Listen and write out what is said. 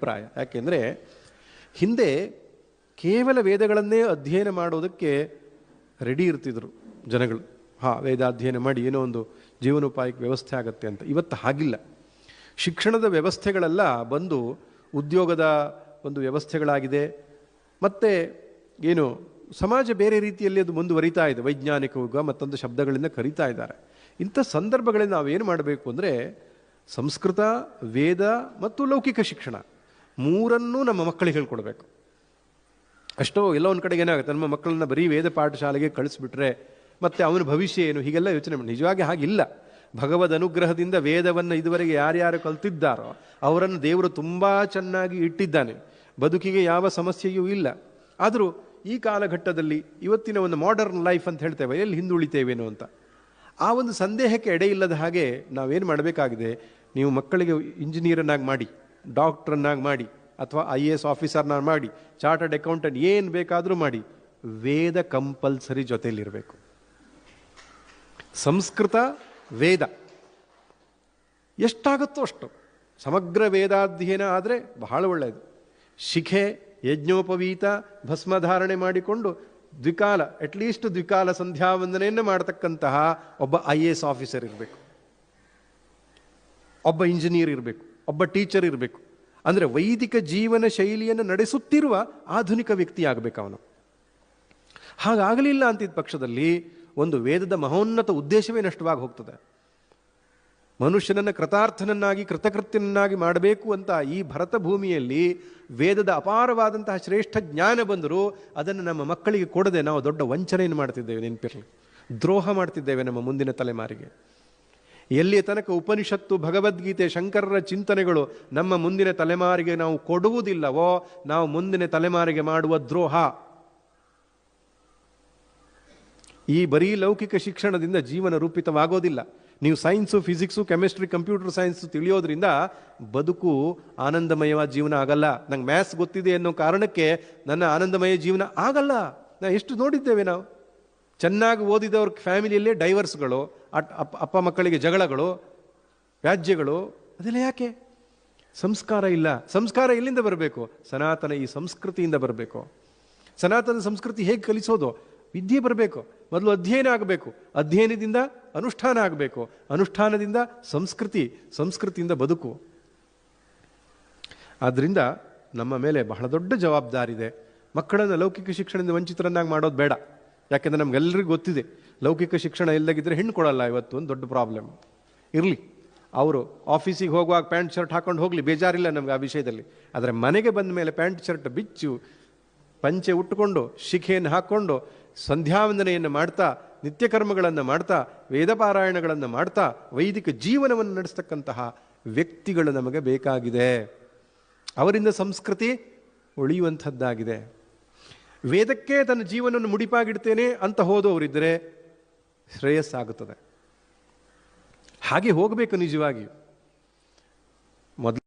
ಅಭಿಪ್ರಾಯ. ಯಾಕೆಂದರೆ ಹಿಂದೆ ಕೇವಲ ವೇದಗಳನ್ನೇ ಅಧ್ಯಯನ ಮಾಡೋದಕ್ಕೆ ರೆಡಿ ಇರ್ತಿದ್ರು ಜನಗಳು. ವೇದಾಧ್ಯಯನ ಮಾಡಿ ಏನೋ ಒಂದು ಜೀವನೋಪಾಯಕ್ಕೆ ವ್ಯವಸ್ಥೆ ಆಗುತ್ತೆ ಅಂತ. ಇವತ್ತು ಹಾಗಿಲ್ಲ. ಶಿಕ್ಷಣದ ವ್ಯವಸ್ಥೆಗಳೆಲ್ಲ ಬಂದು ಉದ್ಯೋಗದ ಒಂದು ವ್ಯವಸ್ಥೆಗಳಾಗಿದೆ. ಮತ್ತು ಏನು ಸಮಾಜ ಬೇರೆ ರೀತಿಯಲ್ಲಿ ಅದು ಮುಂದುವರಿತಾ ಇದೆ. ವೈಜ್ಞಾನಿಕ ಯುಗ ಮತ್ತೊಂದು ಶಬ್ದಗಳಿಂದ ಕರೀತಾ ಇದ್ದಾರೆ. ಇಂಥ ಸಂದರ್ಭಗಳಲ್ಲಿ ನಾವೇನು ಮಾಡಬೇಕು ಅಂದರೆ ಸಂಸ್ಕೃತ, ವೇದ ಮತ್ತು ಲೌಕಿಕ ಶಿಕ್ಷಣ ಮೂರನ್ನೂ ನಮ್ಮ ಮಕ್ಕಳಿಗೆ ಹೇಳ್ಕೊಡ್ಬೇಕು. ಅಷ್ಟೋ ಎಲ್ಲೋ ಒಂದು ಕಡೆಗೆ ಏನಾಗುತ್ತೆ, ನಮ್ಮ ಮಕ್ಕಳನ್ನ ಬರೀ ವೇದ ಪಾಠಶಾಲೆಗೆ ಕಳಿಸ್ಬಿಟ್ರೆ ಮತ್ತು ಅವನ ಭವಿಷ್ಯ ಏನು ಹೀಗೆಲ್ಲ ಯೋಚನೆ ಮಾಡಿ. ನಿಜವಾಗಿ ಹಾಗಿಲ್ಲ. ಭಗವದ್ ಅನುಗ್ರಹದಿಂದ ವೇದವನ್ನು ಇದುವರೆಗೆ ಯಾರ್ಯಾರು ಕಲ್ತಿದ್ದಾರೋ ಅವರನ್ನು ದೇವರು ತುಂಬ ಚೆನ್ನಾಗಿ ಇಟ್ಟಿದ್ದಾನೆ. ಬದುಕಿಗೆ ಯಾವ ಸಮಸ್ಯೆಯೂ ಇಲ್ಲ. ಆದರೂ ಈ ಕಾಲಘಟ್ಟದಲ್ಲಿ ಇವತ್ತಿನ ಒಂದು ಮಾಡರ್ನ್ ಲೈಫ್ ಅಂತ ಹೇಳ್ತೇವೆ, ಎಲ್ಲಿ ಹಿಂದುಳಿತೇವೇನೋ ಅಂತ ಆ ಒಂದು ಸಂದೇಹಕ್ಕೆ ಎಡೆ ಇಲ್ಲದ ಹಾಗೆ ನಾವೇನು ಮಾಡಬೇಕಾಗಿದೆ, ನೀವು ಮಕ್ಕಳಿಗೆ ಇಂಜಿನಿಯರನ್ನಾಗಿ ಮಾಡಿ, ಡಾಕ್ಟ್ರನ್ನಾಗಿ ಮಾಡಿ, ಅಥವಾ IAS ಆಫೀಸರ್ನಾಗಿ ಮಾಡಿ, ಚಾರ್ಟರ್ಡ್ ಅಕೌಂಟೆಂಟ್ ಏನು ಬೇಕಾದರೂ ಮಾಡಿ, ವೇದ ಕಂಪಲ್ಸರಿ ಜೊತೆಯಲ್ಲಿರಬೇಕು. ಸಂಸ್ಕೃತ ವೇದ ಎಷ್ಟಾಗುತ್ತೋ ಅಷ್ಟು ಸಮಗ್ರ ವೇದಾಧ್ಯಯನ ಆದರೆ ಬಹಳ ಒಳ್ಳೆಯದು. ಶಿಖೆ, ಯಜ್ಞೋಪವೀತ, ಭಸ್ಮಧಾರಣೆ ಮಾಡಿಕೊಂಡು ಅಟ್ಲೀಸ್ಟ್ ದ್ವಿಕಾಲ ಸಂಧ್ಯಾವಂದನೆಯನ್ನು ಮಾಡತಕ್ಕಂತಹ ಒಬ್ಬ IAS ಆಫೀಸರ್ ಇರಬೇಕು, ಒಬ್ಬ ಇಂಜಿನಿಯರ್ ಇರಬೇಕು, ಒಬ್ಬ ಟೀಚರ್ ಇರಬೇಕು. ಅಂದರೆ ವೈದಿಕ ಜೀವನ ಶೈಲಿಯನ್ನು ನಡೆಸುತ್ತಿರುವ ಆಧುನಿಕ ವ್ಯಕ್ತಿ ಆಗಬೇಕು ಅವನು. ಹಾಗಾಗಲಿಲ್ಲ ಅಂತಿದ್ದ ಪಕ್ಷದಲ್ಲಿ ಒಂದು ವೇದದ ಮಹೋನ್ನತ ಉದ್ದೇಶವೇ ನಷ್ಟವಾಗಿ ಹೋಗ್ತದೆ. ಮನುಷ್ಯನನ್ನು ಕೃತಾರ್ಥನನ್ನಾಗಿ ಕೃತಕೃತ್ಯನನ್ನಾಗಿ ಮಾಡಬೇಕು ಅಂತ ಈ ಭರತ ಭೂಮಿಯಲ್ಲಿ ವೇದದ ಅಪಾರವಾದಂತಹ ಶ್ರೇಷ್ಠ ಜ್ಞಾನ ಬಂದರೂ ಅದನ್ನು ನಮ್ಮ ಮಕ್ಕಳಿಗೆ ಕೊಡದೆ ನಾವು ದೊಡ್ಡ ವಂಚನೆಯನ್ನು ಮಾಡ್ತಿದ್ದೇವೆ. ನೆನಪಿರಲಿ, ದ್ರೋಹ ಮಾಡ್ತಿದ್ದೇವೆ ನಮ್ಮ ಮುಂದಿನ ತಲೆಮಾರಿಗೆ. ಎಲ್ಲಿಯ ತನಕ ಉಪನಿಷತ್ತು, ಭಗವದ್ಗೀತೆ, ಶಂಕರರ ಚಿಂತನೆಗಳು ನಮ್ಮ ಮುಂದಿನ ತಲೆಮಾರಿಗೆ ನಾವು ಕೊಡುವುದಿಲ್ಲವೋ ನಾವು ಮುಂದಿನ ತಲೆಮಾರಿಗೆ ಮಾಡುವ ದ್ರೋಹ. ಈ ಬರೀ ಲೌಕಿಕ ಶಿಕ್ಷಣದಿಂದ ಜೀವನ ರೂಪಿತವಾಗೋದಿಲ್ಲ. ನೀವು science, physics, chemistry, computer science ತಿಳಿಯೋದ್ರಿಂದ ಬದುಕು ಆನಂದಮಯವಾದ ಜೀವನ ಆಗಲ್ಲ. ನಂಗೆ ಮ್ಯಾಥ್ಸ್ ಗೊತ್ತಿದೆ ಅನ್ನೋ ಕಾರಣಕ್ಕೆ ನನ್ನ ಆನಂದಮಯ ಜೀವನ ಆಗಲ್ಲ. ಎಷ್ಟು ನೋಡಿದ್ದೇವೆ ನಾವು. ಚೆನ್ನಾಗಿ ಓದಿದವ್ರ ಫ್ಯಾಮಿಲಿಯಲ್ಲೇ ಡೈವರ್ಸ್ಗಳು, ಅಪ್ಪ ಮಕ್ಕಳಿಗೆ ಜಗಳಗಳು, ವ್ಯಾಜ್ಯಗಳು. ಅದೆಲ್ಲ ಯಾಕೆ? ಸಂಸ್ಕಾರ ಇಲ್ಲ. ಸಂಸ್ಕಾರ ಎಲ್ಲಿಂದ ಬರಬೇಕು? ಸನಾತನ ಈ ಸಂಸ್ಕೃತಿಯಿಂದ ಬರಬೇಕು. ಸನಾತನ ಸಂಸ್ಕೃತಿ ಹೇಗೆ ಕಲಿಸೋದು? ವಿದ್ಯೆ ಬರಬೇಕು. ಮೊದಲು ಅಧ್ಯಯನ ಆಗಬೇಕು, ಅಧ್ಯಯನದಿಂದ ಅನುಷ್ಠಾನ ಆಗಬೇಕು, ಅನುಷ್ಠಾನದಿಂದ ಸಂಸ್ಕೃತಿ, ಸಂಸ್ಕೃತಿಯಿಂದ ಬದುಕು. ಆದ್ದರಿಂದ ನಮ್ಮ ಮೇಲೆ ಬಹಳ ದೊಡ್ಡ ಜವಾಬ್ದಾರಿ ಇದೆ. ಮಕ್ಕಳನ್ನು ಲೌಕಿಕ ಶಿಕ್ಷಣದಿಂದ ವಂಚಿತರನ್ನಾಗಿ ಮಾಡೋದು ಬೇಡ. ಯಾಕೆಂದರೆ ನಮಗೆಲ್ಲರಿಗೂ ಗೊತ್ತಿದೆ, ಲೌಕಿಕ ಶಿಕ್ಷಣ ಇಲ್ಲದಾಗಿದ್ದರೆ ಹೆಣ್ಣು ಕೊಡಲ್ಲ. ಇವತ್ತು ಒಂದು ದೊಡ್ಡ ಪ್ರಾಬ್ಲಮ್. ಇರಲಿ, ಅವರು ಆಫೀಸಿಗೆ ಹೋಗುವಾಗ ಪ್ಯಾಂಟ್ ಶರ್ಟ್ ಹಾಕೊಂಡು ಹೋಗಲಿ, ಬೇಜಾರಿಲ್ಲ ನಮ್ಗೆ ಆ ವಿಷಯದಲ್ಲಿ. ಆದರೆ ಮನೆಗೆ ಬಂದ ಮೇಲೆ ಪ್ಯಾಂಟ್ ಶರ್ಟ್ ಬಿಚ್ಚು, ಪಂಚೆ ಉಟ್ಟುಕೊಂಡು, ಶಿಖೆಯನ್ನು ಹಾಕ್ಕೊಂಡು, ಸಂಧ್ಯಾವಂದನೆಯನ್ನು ಮಾಡ್ತಾ, ನಿತ್ಯ ಕರ್ಮಗಳನ್ನು ಮಾಡ್ತಾ, ವೇದಪಾರಾಯಣಗಳನ್ನು ಮಾಡ್ತಾ ವೈದಿಕ ಜೀವನವನ್ನು ನಡೆಸ್ತಕ್ಕಂತಹ ವ್ಯಕ್ತಿಗಳು ನಮಗೆ ಬೇಕಾಗಿದೆ. ಅವರಿಂದ ಸಂಸ್ಕೃತಿ ಉಳಿಯುವಂಥದ್ದಾಗಿದೆ. ವೇದಕ್ಕೆ ತನ್ನ ಜೀವನವನ್ನು ಮುಡಿಪಾಗಿಡ್ತೇನೆ ಅಂತ ಹೋದವರಿದ್ದರೆ ಶ್ರೇಯಸ್ಸಾಗುತ್ತದೆ. ಹಾಗೆ ಹೋಗಬೇಕು ನಿಜವಾಗಿಯೂ. ಮೊದಲು